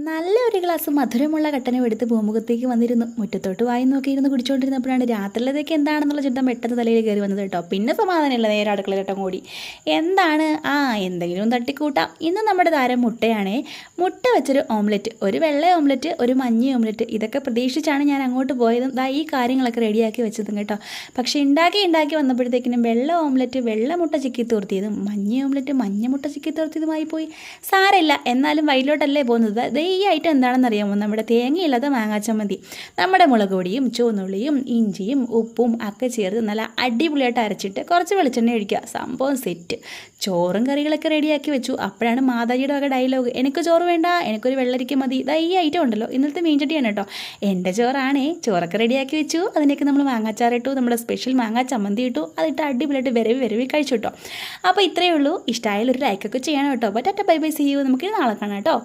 നല്ലൊരു ഗ്ലാസ് മധുരമുള്ള കട്ടനും എടുത്ത് പൂമുഖത്തേക്ക് വന്നിരുന്നു. മുറ്റത്തോട്ട് വായി നോക്കിയിരുന്ന് കുടിച്ചുകൊണ്ടിരുന്നപ്പോഴാണ് രാത്രിയിലത്തേക്ക് എന്താണെന്നുള്ള ചിന്ത പെട്ടെന്ന് തലയിൽ കയറി വന്നത് കേട്ടോ. പിന്നെ സമാധാനമില്ല, നേരെ അടുക്കളയിലോട്ടം കൂടി. എന്താണ് എന്തെങ്കിലും തട്ടിക്കൂട്ടാം. ഇന്ന് നമ്മുടെ താരം മുട്ടയാണേ. മുട്ട വെച്ചൊരു ഓംലെറ്റ്, ഒരു വെള്ള ഓംലെറ്റ്, ഒരു മഞ്ഞ ഓംലെറ്റ്, ഇതൊക്കെ പ്രതീക്ഷിച്ചാണ് ഞാൻ അങ്ങോട്ട് പോയതും ഈ കാര്യങ്ങളൊക്കെ റെഡിയാക്കി വെച്ചതും കേട്ടോ. പക്ഷേ ഉണ്ടാക്കി വന്നപ്പോഴത്തേക്കിനും വെള്ള ഓംലെറ്റ് വെള്ള മുട്ട ചിക്കി തോർത്തിയതും മഞ്ഞ ഓംലെറ്റ് മഞ്ഞ മുട്ട ചിക്കി തോർത്തിയതുമായി പോയി. സാരമില്ല, എന്നാലും വയലിലോട്ടല്ലേ പോകുന്നത്. ഈ ഐറ്റം എന്താണെന്ന് അറിയാമോ? നമ്മുടെ തേങ്ങയില്ലാത്ത മാങ്ങാച്ചമ്മന്തി. നമ്മുടെ മുളക് പൊടിയും ചുവന്നുള്ളിയും ഇഞ്ചിയും ഉപ്പും ഒക്കെ ചേർത്ത് നല്ല അടിപൊളിയായിട്ട് അരച്ചിട്ട് കുറച്ച് വെളിച്ചെണ്ണ ഒഴിക്കുക. സംഭവം സെറ്റ്. ചോറും കറികളൊക്കെ റെഡിയാക്കി വെച്ചു. അപ്പോഴാണ് മാതാജിയുടെ വക ഡയലോഗ്, എനിക്ക് ചോറ് വേണ്ട, എനിക്കൊരു വെള്ളരിക്ക മതി. ഈ ഐറ്റം ഉണ്ടല്ലോ, ഇന്നലത്തെ മീൻചട്ടിയാണ് കേട്ടോ. എൻ്റെ ചോറാണേ. ചോറൊക്കെ റെഡിയാക്കി വെച്ചു. അതിനൊക്കെ നമ്മൾ മാങ്ങാച്ചാറിട്ടു, നമ്മുടെ സ്പെഷ്യൽ മാങ്ങാ ചമ്മന്തി ഇട്ടു. അതിട്ട് അടിപൊളിയായിട്ട് വിരവി കഴിച്ചു കേട്ടോ. അപ്പോൾ ഇത്രയേ ഉള്ളൂ. ഇഷ്ടമായാലും ഒരു ലൈക്കൊക്കെ ചെയ്യണം കേട്ടോ. Bye bye, see you. നമുക്ക് നാളെ കാണാം കേട്ടോ.